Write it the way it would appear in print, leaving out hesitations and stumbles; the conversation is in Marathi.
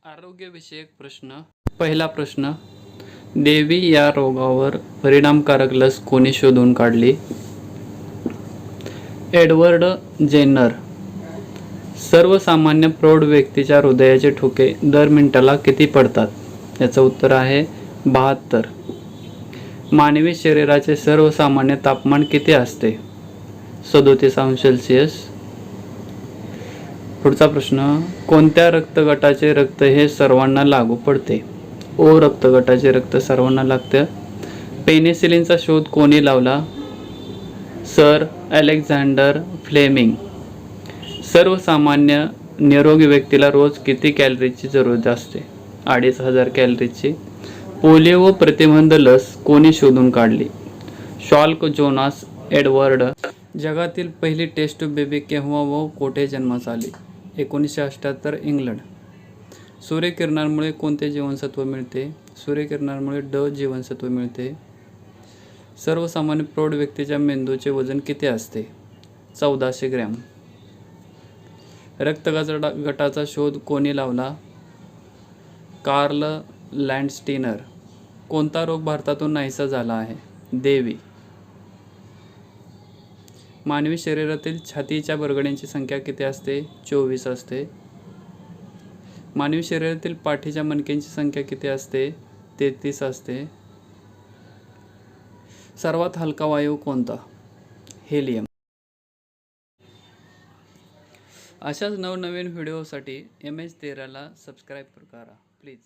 आरोग्यविषयक प्रश्न. पहिला प्रश्न. देवी या रोगावर परिणामकारक लस कोणी शोधून काढली? Edward Jenner. सर्वसामान्य प्रौढ व्यक्तीच्या हृदयाचे ठोके दर मिनिटाला किती पडतात? याचं उत्तर आहे 72. मानवी शरीराचे सर्वसामान्य तापमान किती असते? 37°C. पुढचा प्रश्न. कोणत्या रक्तगटाचे रक्त हे सर्वांना लागू पडते? ओ रक्तगटाचे रक्त सर्वांना लागते. पेनिसिलिनचा शोध कोणी लावला? Sir Alexander Fleming. सर्वसामान्य निरोगी व्यक्तीला रोज किती कॅलरीजची जरूरत असते? 2500 कॅलरीजची. पोलिओ प्रतिबंध लस कोणी शोधून काढली? शॉल्क जोनास एडवर्ड. जगातील पहिली टेस्ट ट्यूब बेबी केव्हा व कोठे जन्मास आली? 1978, इंग्लंड. सूर्यकिरणांमुळे कोणते जीवनसत्व मिळते? सूर्यकिरणांमुळे ड जीवनसत्व मिळते. सर्वसामान्य प्रौढ व्यक्तीच्या मेंदूचे वजन किती असते? 1400 ग्रॅम. रक्तगटाचा शोध कोणी लावला? कार्ल लँडस्टीनर. कोणता रोग भारतातून नाहीसा झाला आहे? देवी. मानवी शरीरातील छातीच्या बरगड्यांची संख्या किती असते? 24 असते. मानवी शरीरातील पाठीच्या मणक्यांची संख्या किती असते? 33 असते. सर्वात हलका वायू कोणता? हेलियम. अशाच नवनवीन व्हिडिओसाठी MH13 ला सबस्क्राईब करा प्लीज.